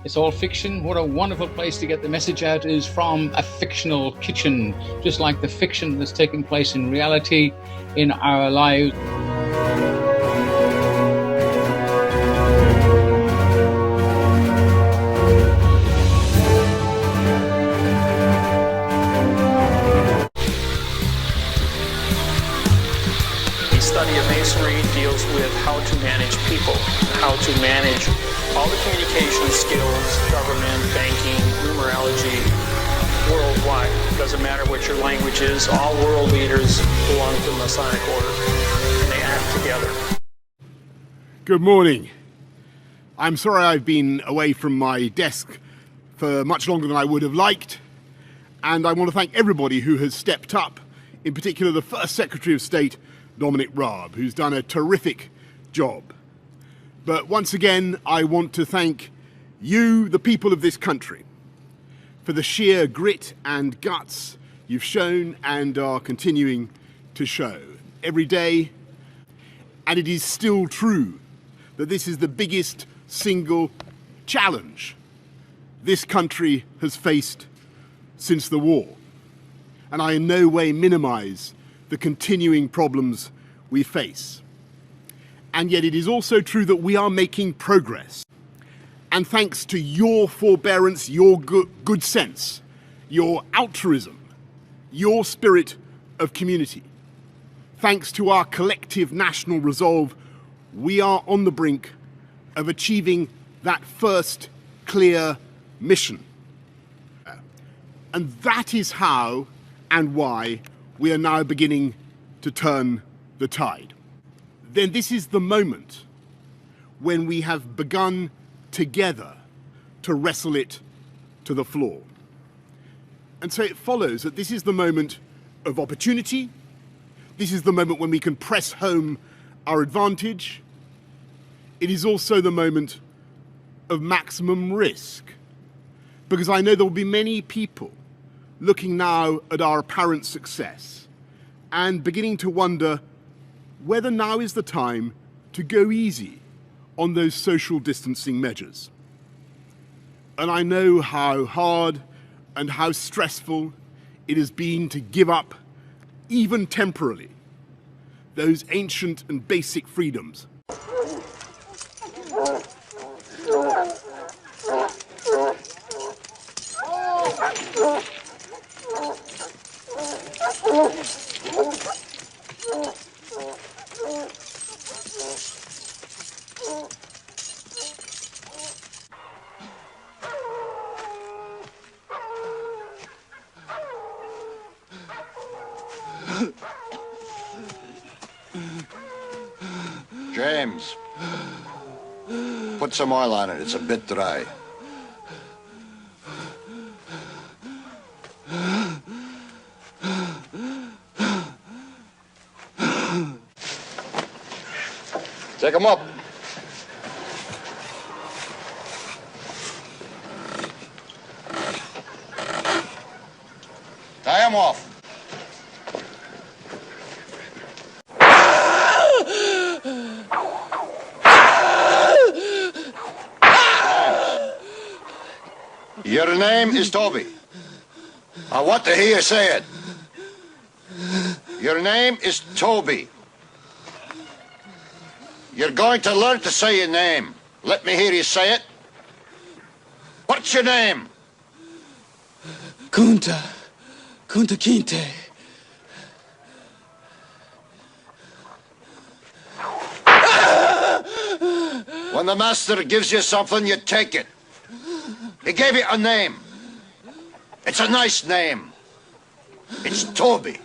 It's all fiction. What a wonderful place to get the message out is from a fictional kitchen, just like the fiction that's taking place in reality in our lives. The study of masonry deals with how to manage people, how to manage all the communication skills, government, banking, numerology, worldwide. Doesn't matter what your language is, all world leaders belong to the Masonic Order, and they act together. Good morning. I'm sorry I've been away from my desk for much longer than I would have liked, and I want to thank everybody who has stepped up, in particular the First Secretary of State, Dominic Raab, who's done a terrific job. But once again, I want to thank you, the people of this country, for the sheer grit and guts you've shown and are continuing to show every day. And it is still true that this is the biggest single challenge this country has faced since the war. And I in no way minimize the continuing problems we face. And yet it is also true that we are making progress. And thanks to your forbearance, your good sense, your altruism, your spirit of community, thanks to our collective national resolve, we are on the brink of achieving that first clear mission. And that is how and why we are now beginning to turn the tide. Then this is the moment when we have begun together to wrestle it to the floor. And so it follows that this is the moment of opportunity. This is the moment when we can press home our advantage. It is also the moment of maximum risk, because I know there will be many people looking now at our apparent success and beginning to wonder whether now is the time to go easy on those social distancing measures. And I know how hard and how stressful it has been to give up, even temporarily, those ancient and basic freedoms. James, put some oil on it. It's a bit dry. Take him up. Tie him off. Your name is Toby. I want to hear you say it. Your name is Toby. You're going to learn to say your name. Let me hear you say it. What's your name? Kunta Kinte. When the master gives you something, you take it. He gave you a name. It's a nice name. It's Toby.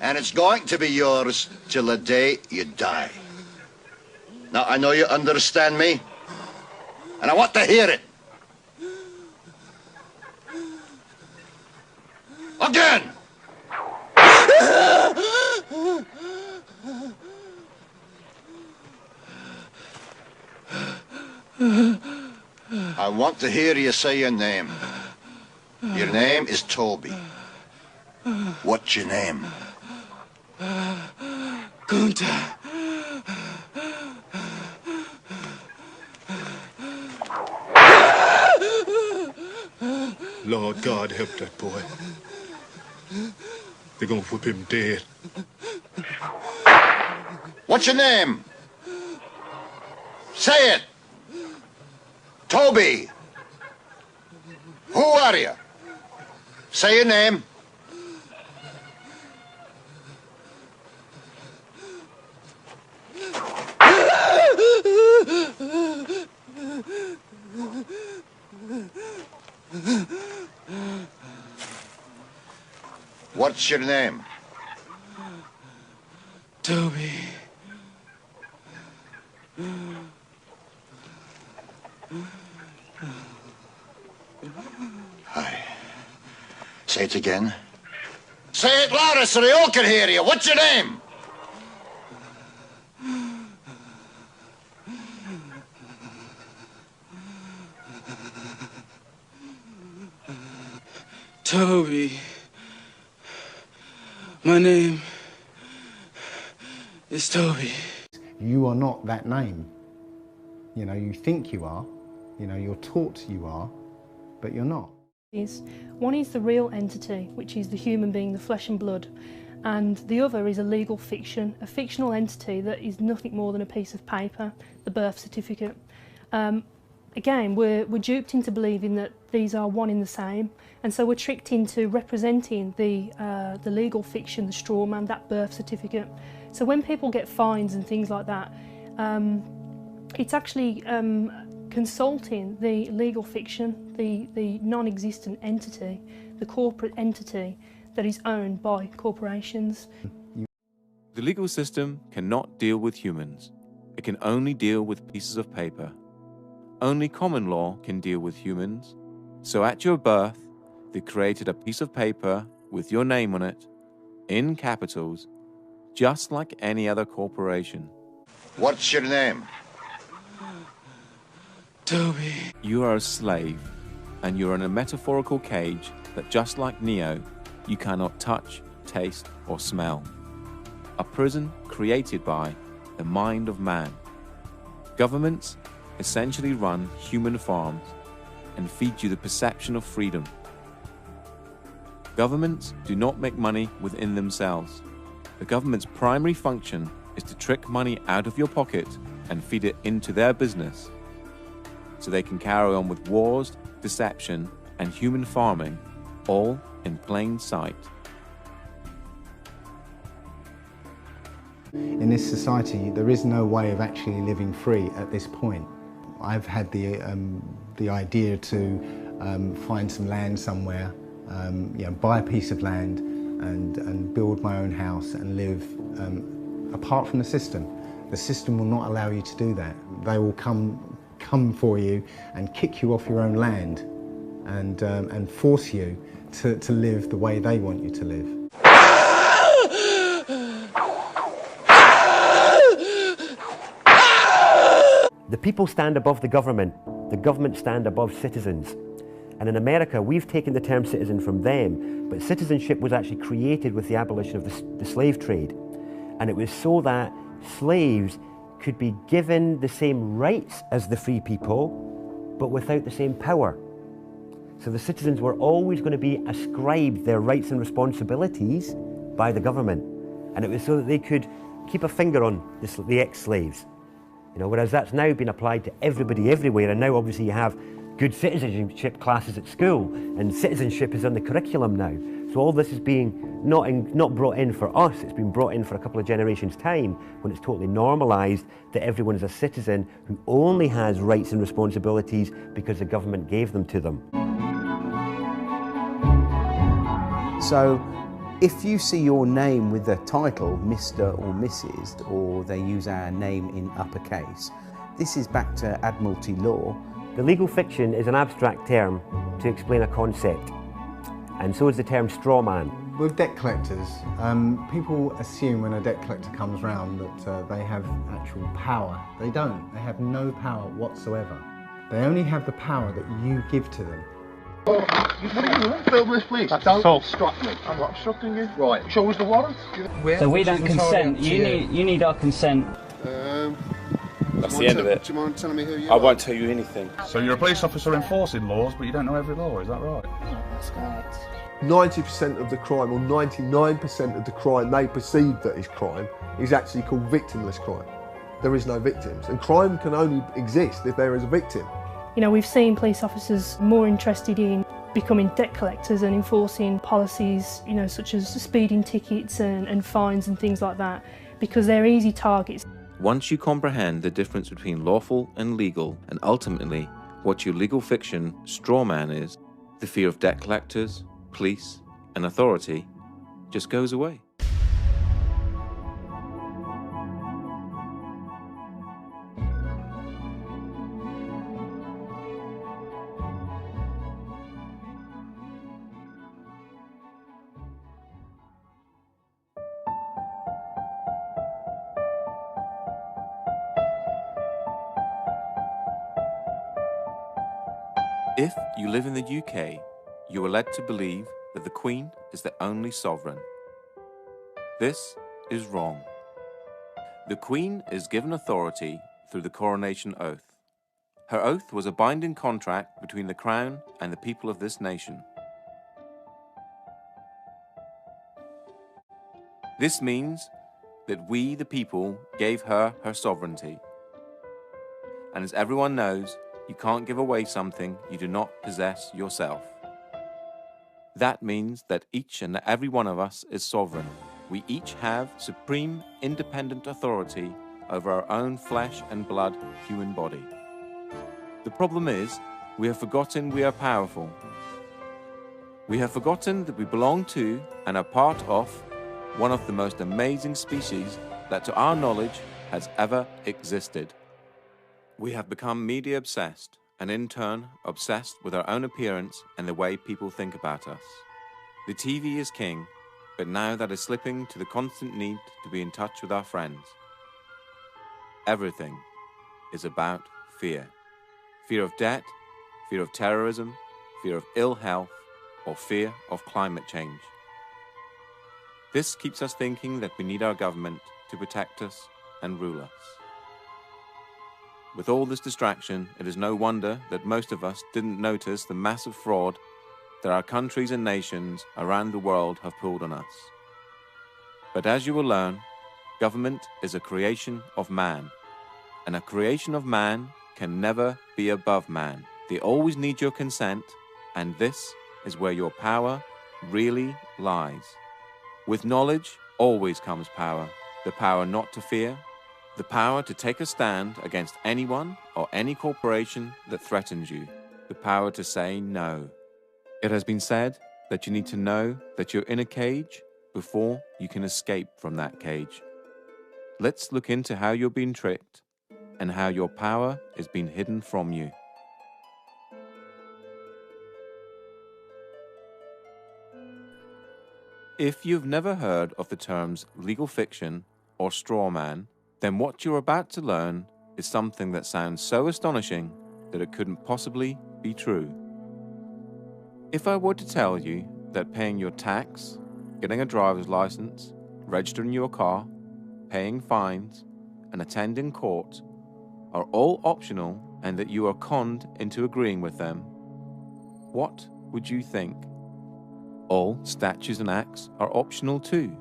And it's going to be yours till the day you die. Now, I know you understand me, and I want to hear it. Again! I want to hear you say your name. Your name is Toby. What's your name? Gunther. Lord God help that boy. They're gonna whip him dead. What's your name? Say it. Toby. Who are you? Say your name. What's your name? Toby. Hi. Say it again. Say it louder so they all can hear you. What's your name? Toby. My name is Toby. You are not that name. You know, you think you are, you know, you're taught you are, but you're not. One is the real entity, which is the human being, the flesh and blood, and the other is a legal fiction, a fictional entity that is nothing more than a piece of paper, the birth certificate. Again, we're duped into believing that these are one in the same, and so we're tricked into representing the legal fiction, the straw man, that birth certificate. So when people get fines and things like that, it's actually consulting the legal fiction, the non-existent entity, the corporate entity that is owned by corporations. The legal system cannot deal with humans. It can only deal with pieces of paper. Only common law can deal with humans. So at your birth, they created a piece of paper with your name on it, in capitals, just like any other corporation. What's your name? Toby. You are a slave, and you're in a metaphorical cage that, just like Neo, you cannot touch, taste, or smell. A prison created by the mind of man. Governments essentially run human farms and feed you the perception of freedom. Governments do not make money within themselves. The government's primary function is to trick money out of your pocket and feed it into their business, so they can carry on with wars, deception, and human farming, all in plain sight. In this society, there is no way of actually living free at this point. I've had the idea to find some land somewhere, you know, buy a piece of land and build my own house and live apart from the system. The system will not allow you to do that. They will come for you and kick you off your own land and force you to live the way they want you to live. The people stand above the government stand above citizens. And in America, we've taken the term citizen from them, but citizenship was actually created with the abolition of the slave trade. And it was so that slaves could be given the same rights as the free people, but without the same power. So the citizens were always going to be ascribed their rights and responsibilities by the government. And it was so that they could keep a finger on the ex-slaves. You know, whereas that's now been applied to everybody everywhere, and now obviously you have good citizenship classes at school, and citizenship is on the curriculum now. So all this is being not brought in for us, it's been brought in for a couple of generations' time, when it's totally normalised that everyone is a citizen who only has rights and responsibilities because the government gave them to them. So if you see your name with the title Mr. or Mrs., or they use our name in uppercase, this is back to Admiralty law. The legal fiction is an abstract term to explain a concept, and so is the term straw man. With debt collectors, people assume when a debt collector comes round that they have actual power. They don't. They have no power whatsoever. They only have the power that you give to them. What are you doing? Film this, please. Don't obstruct me. I'm not obstructing you. Right. Show us the warrant. So we don't consent. You need our consent. That's the end of it. Do you mind telling me who you I are? won't tell you anything. So you're a police officer enforcing laws, but you don't know every law, is that right? That's correct. 90% of the crime, or 99% of the crime they perceive that is crime, is actually called victimless crime. There is no victims, and crime can only exist if there is a victim. You know, we've seen police officers more interested in becoming debt collectors and enforcing policies, you know, such as speeding tickets and fines and things like that, because they're easy targets. Once you comprehend the difference between lawful and legal, and ultimately what your legal fiction straw man is, the fear of debt collectors, police, and authority just goes away. If you live in the UK, you are led to believe that the Queen is the only sovereign. This is wrong. The Queen is given authority through the coronation oath. Her oath was a binding contract between the Crown and the people of this nation. This means that we, the people, gave her her sovereignty. And as everyone knows, you can't give away something you do not possess yourself. That means that each and every one of us is sovereign. We each have supreme independent authority over our own flesh and blood human body. The problem is, we have forgotten we are powerful. We have forgotten that we belong to and are part of one of the most amazing species that to our knowledge has ever existed. We have become media obsessed, and in turn obsessed with our own appearance and the way people think about us. The TV is king, but now that is slipping to the constant need to be in touch with our friends. Everything is about fear. Fear of debt, fear of terrorism, fear of ill health, or fear of climate change. This keeps us thinking that we need our government to protect us and rule us. With all this distraction, it is no wonder that most of us didn't notice the massive fraud that our countries and nations around the world have pulled on us. But as you will learn, government is a creation of man, and a creation of man can never be above man. They always need your consent, and this is where your power really lies. With knowledge always comes power, the power not to fear, the power to take a stand against anyone or any corporation that threatens you, the power to say no. It has been said that you need to know that you're in a cage before you can escape from that cage. Let's look into how you're being tricked and how your power is being hidden from you. If you've never heard of the terms legal fiction or straw man, then what you're about to learn is something that sounds so astonishing that it couldn't possibly be true. If I were to tell you that paying your tax, getting a driver's license, registering your car, paying fines, and attending court are all optional and that you are conned into agreeing with them, what would you think? All statutes and acts are optional too.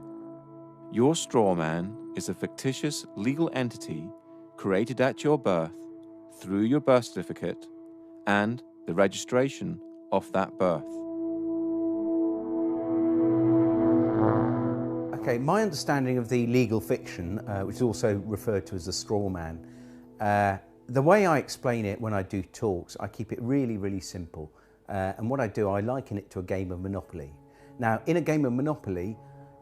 Your straw man is a fictitious legal entity created at your birth through your birth certificate and the registration of that birth. Okay, my understanding of the legal fiction, which is also referred to as the straw man, the way I explain it when I do talks, I keep it really, really simple. And what I do, I liken it to a game of Monopoly. Now, in a game of Monopoly,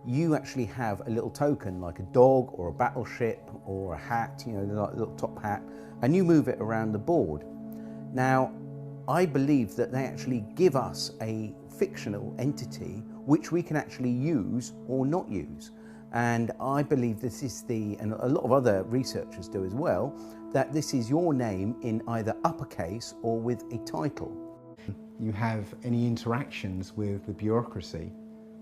you actually have a little token like a dog or a battleship or a hat, you know, like a little top hat, and you move it around the board. Now, I believe that they actually give us a fictional entity which we can actually use or not use. And I believe this is and a lot of other researchers do as well, that this is your name in either uppercase or with a title. You have any interactions with the bureaucracy,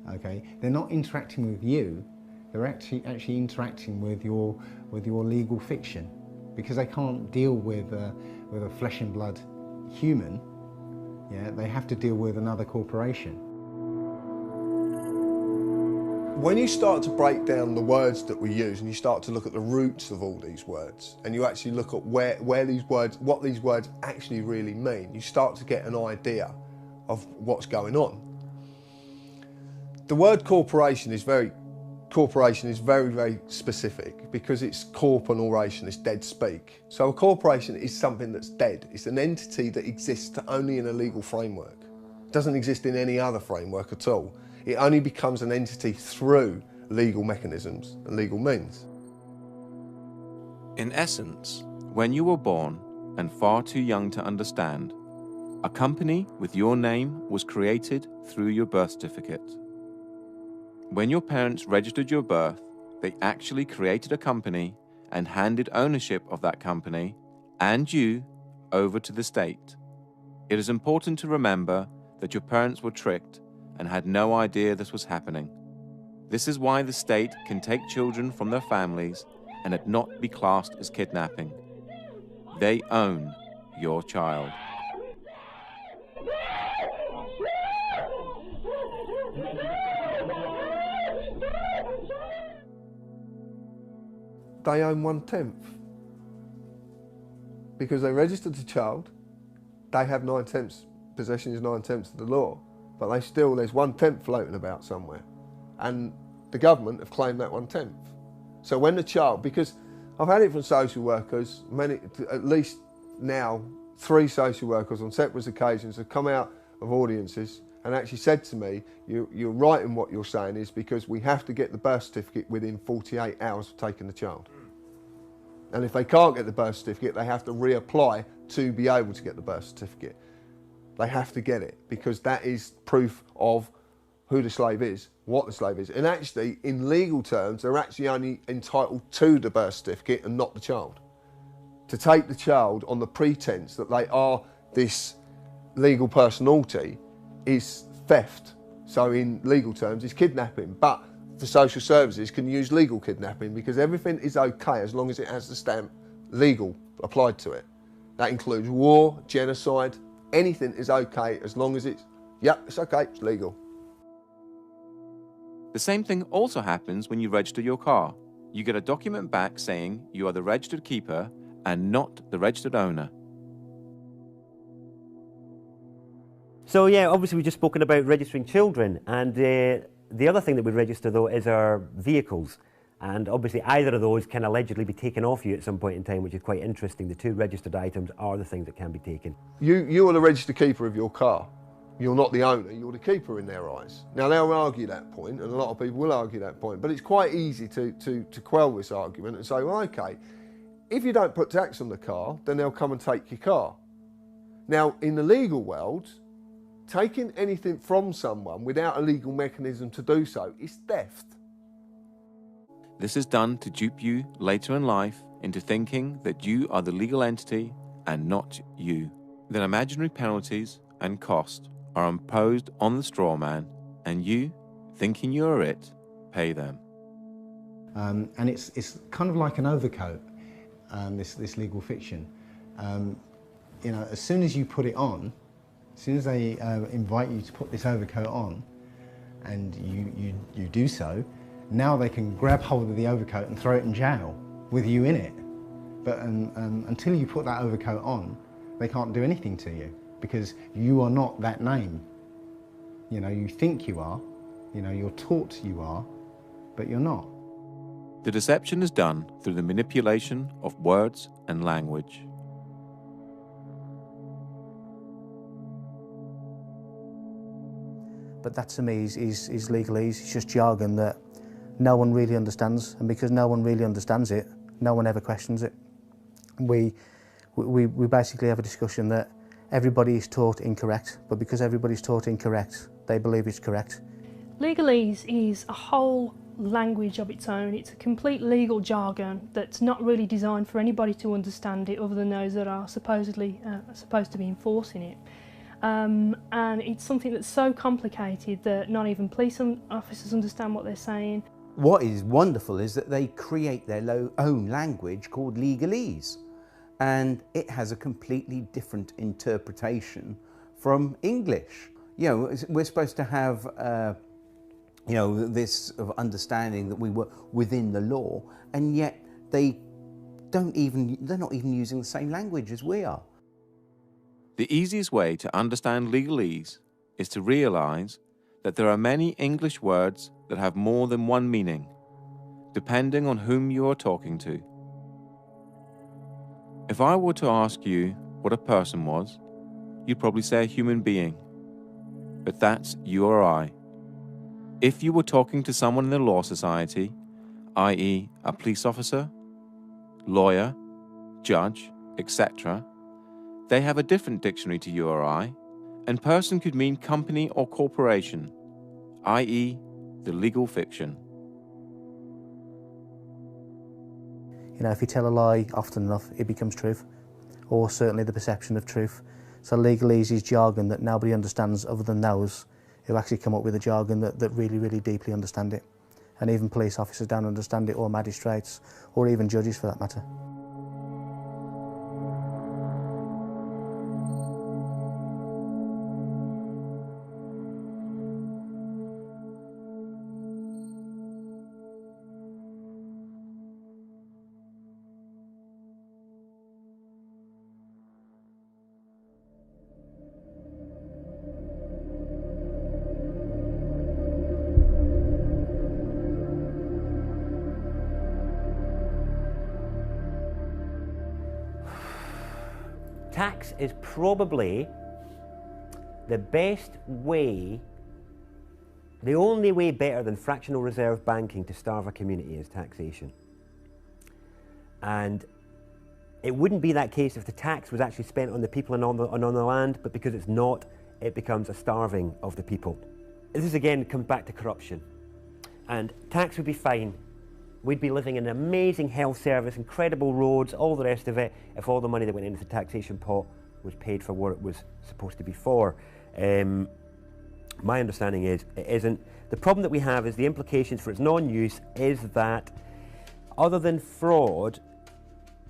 okay? They're not interacting with you, they're actually interacting with your legal fiction, because they can't deal with a flesh and blood human. Yeah, they have to deal with another corporation. When you start to break down the words that we use and you start to look at the roots of all these words, and you actually look at what these words actually really mean, you start to get an idea of what's going on. The word corporation is very, very specific, because it's corp and oration, it's dead speak. So a corporation is something that's dead. It's an entity that exists only in a legal framework. It doesn't exist in any other framework at all. It only becomes an entity through legal mechanisms and legal means. In essence, when you were born and far too young to understand, a company with your name was created through your birth certificate. When your parents registered your birth, they actually created a company and handed ownership of that company and you over to the state. It is important to remember that your parents were tricked and had no idea this was happening. This is why the state can take children from their families and it not be classed as kidnapping. They own your child. They own 1/10. Because they registered the child, they have 9/10. Possession is 9/10 of the law. But there's 1/10 floating about somewhere. And the government have claimed that 1/10. So when the child, because I've had it from social workers, at least now 3 social workers on separate occasions have come out of audiences and actually said to me, you're right in what you're saying, is because we have to get the birth certificate within 48 hours of taking the child. And if they can't get the birth certificate, they have to reapply to be able to get the birth certificate. They have to get it, because that is proof of who the slave is, what the slave is. And actually, in legal terms, they're actually only entitled to the birth certificate and not the child. To take the child on the pretense that they are this legal personality is theft. So in legal terms, it's kidnapping. But for social services, can use legal kidnapping, because everything is okay as long as it has the stamp legal applied to it. That includes war, genocide. Anything is okay as long as it's okay, it's legal. The same thing also happens when you register your car. You get a document back saying you are the registered keeper and not the registered owner. So yeah, obviously we've just spoken about registering children, and the other thing that we register though is our vehicles. And obviously either of those can allegedly be taken off you at some point in time, which is quite interesting. The 2 registered items are the things that can be taken. You are the registered keeper of your car. You're not the owner, you're the keeper in their eyes. Now they'll argue that point, and a lot of people will argue that point, but it's quite easy to quell this argument and say, well, okay, if you don't put tax on the car, then they'll come and take your car. Now, in the legal world, taking anything from someone without a legal mechanism to do so is theft. This is done to dupe you later in life into thinking that you are the legal entity and not you. Then imaginary penalties and cost are imposed on the straw man, and you, thinking you're it, pay them. And it's kind of like an overcoat, this legal fiction. You know, as soon as you put it on, as soon as they invite you to put this overcoat on, and you do so, now they can grab hold of the overcoat and throw it in jail with you in it. But until you put that overcoat on, they can't do anything to you, because you are not that name. You know, you think you are, you know, you're taught you are, but you're not. The deception is done through the manipulation of words and language. But that to me is legalese. It's just jargon that no one really understands, and because no one really understands it, no one ever questions it. We basically have a discussion that everybody is taught incorrect, but because everybody's taught incorrect, they believe it's correct. Legalese is a whole language of its own. It's a complete legal jargon that's not really designed for anybody to understand it other than those that are supposedly supposed to be enforcing it. And it's something that's so complicated that not even police officers understand what they're saying. What is wonderful is that they create their own language called legalese, and it has a completely different interpretation from English. You know, we're supposed to have you know, this sort of understanding that we were within the law, and yet they're not even using the same language as we are. The easiest way to understand legalese is to realise that there are many English words that have more than one meaning, depending on whom you are talking to. If I were to ask you what a person was, you'd probably say a human being, but that's you or I. If you were talking to someone in the law society, i.e. a police officer, lawyer, judge, etc., they have a different dictionary to you or I, and person could mean company or corporation, i.e. the legal fiction. You know, if you tell a lie often enough, it becomes truth, or certainly the perception of truth. So legalese is jargon that nobody understands other than those who actually come up with a jargon that really, really deeply understand it. And even police officers don't understand it, or magistrates, or even judges for that matter. Tax is probably the best way, the only way better than fractional reserve banking to starve a community is taxation. And it wouldn't be that case if the tax was actually spent on the people and on the land, but because it's not, it becomes a starving of the people. This again comes back to corruption. And tax would be fine. We'd be living in an amazing health service, incredible roads, all the rest of it, if all the money that went into the taxation pot was paid for what it was supposed to be for. My understanding is it isn't. The problem that we have is the implications for its non-use is that, other than fraud,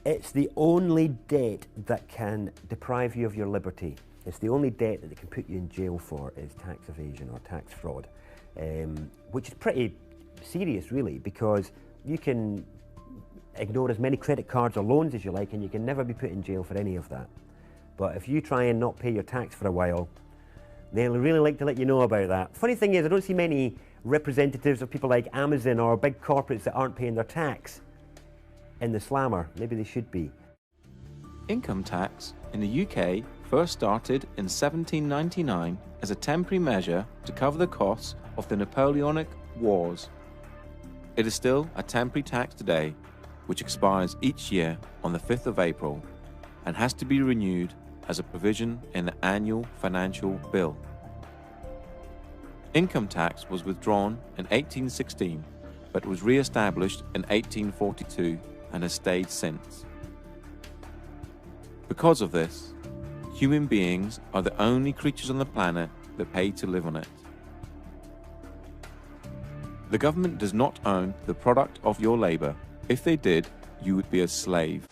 it's the only debt that can deprive you of your liberty. It's the only debt that they can put you in jail for is tax evasion or tax fraud, which is pretty serious really, because you can ignore as many credit cards or loans as you like and you can never be put in jail for any of that. But if you try and not pay your tax for a while, they'll really like to let you know about that. Funny thing is, I don't see many representatives of people like Amazon or big corporates that aren't paying their tax in the slammer. Maybe they should be. Income tax in the UK first started in 1799 as a temporary measure to cover the costs of the Napoleonic Wars. It is still a temporary tax today, which expires each year on the 5th of April and has to be renewed as a provision in the annual financial bill. Income tax was withdrawn in 1816, but was re-established in 1842 and has stayed since. Because of this, human beings are the only creatures on the planet that pay to live on it. The government does not own the product of your labor. If they did, you would be a slave.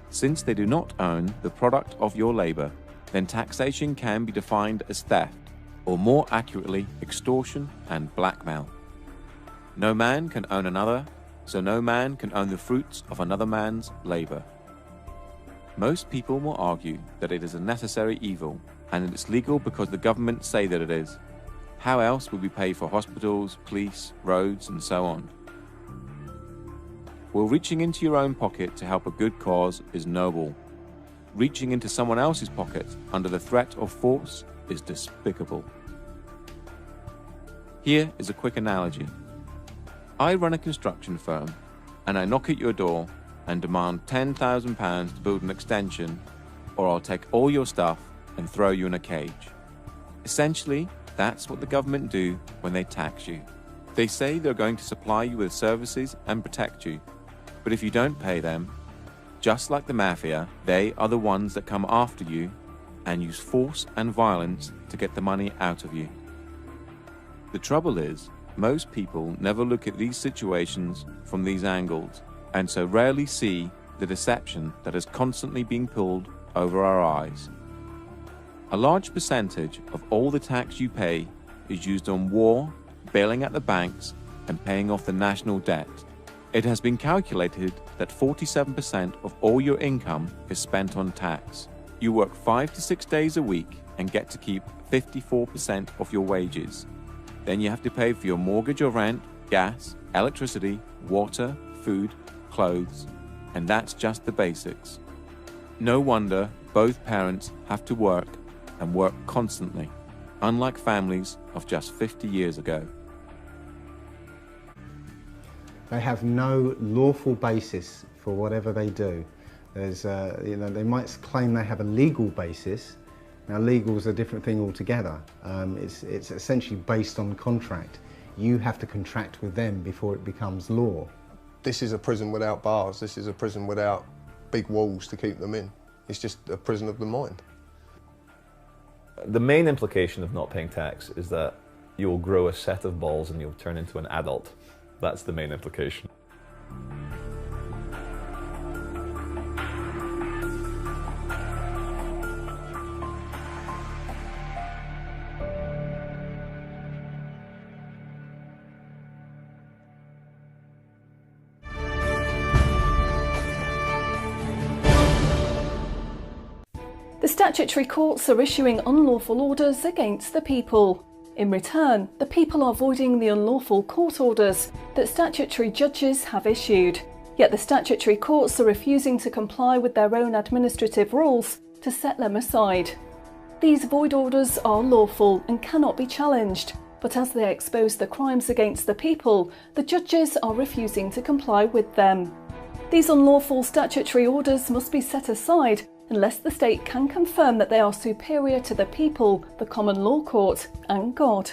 Since they do not own the product of your labor, then taxation can be defined as theft, or more accurately, extortion and blackmail. No man can own another, so no man can own the fruits of another man's labor. Most people will argue that it is a necessary evil, and that it's legal because the government say that it is. How else would we pay for hospitals, police, roads, and so on? Well, reaching into your own pocket to help a good cause is noble. Reaching into someone else's pocket under the threat of force is despicable. Here is a quick analogy. I run a construction firm, and I knock at your door and demand £10,000 to build an extension, or I'll take all your stuff and throw you in a cage. Essentially, that's what the government do when they tax you. They say they're going to supply you with services and protect you, but if you don't pay them, just like the mafia, they are the ones that come after you and use force and violence to get the money out of you. The trouble is, most people never look at these situations from these angles, and so rarely see the deception that is constantly being pulled over our eyes. A large percentage of all the tax you pay is used on war, bailing out the banks, and paying off the national debt. It has been calculated that 47% of all your income is spent on tax. You work 5 to 6 days a week and get to keep 54% of your wages. Then you have to pay for your mortgage or rent, gas, electricity, water, food, clothes, and that's just the basics. No wonder both parents have to work and work constantly, unlike families of just 50 years ago. They have no lawful basis for whatever they do. There's, they might claim they have a legal basis. Now, legal is a different thing altogether. It's essentially based on contract. You have to contract with them before it becomes law. This is a prison without bars. This is a prison without big walls to keep them in. It's just a prison of the mind. The main implication of not paying tax is that you'll grow a set of balls and you'll turn into an adult. That's the main implication. The statutory courts are issuing unlawful orders against the people. In return, the people are voiding the unlawful court orders that statutory judges have issued. Yet the statutory courts are refusing to comply with their own administrative rules to set them aside. These void orders are lawful and cannot be challenged, but as they expose the crimes against the people, the judges are refusing to comply with them. These unlawful statutory orders must be set aside unless the state can confirm that they are superior to the people, the common law court, and God.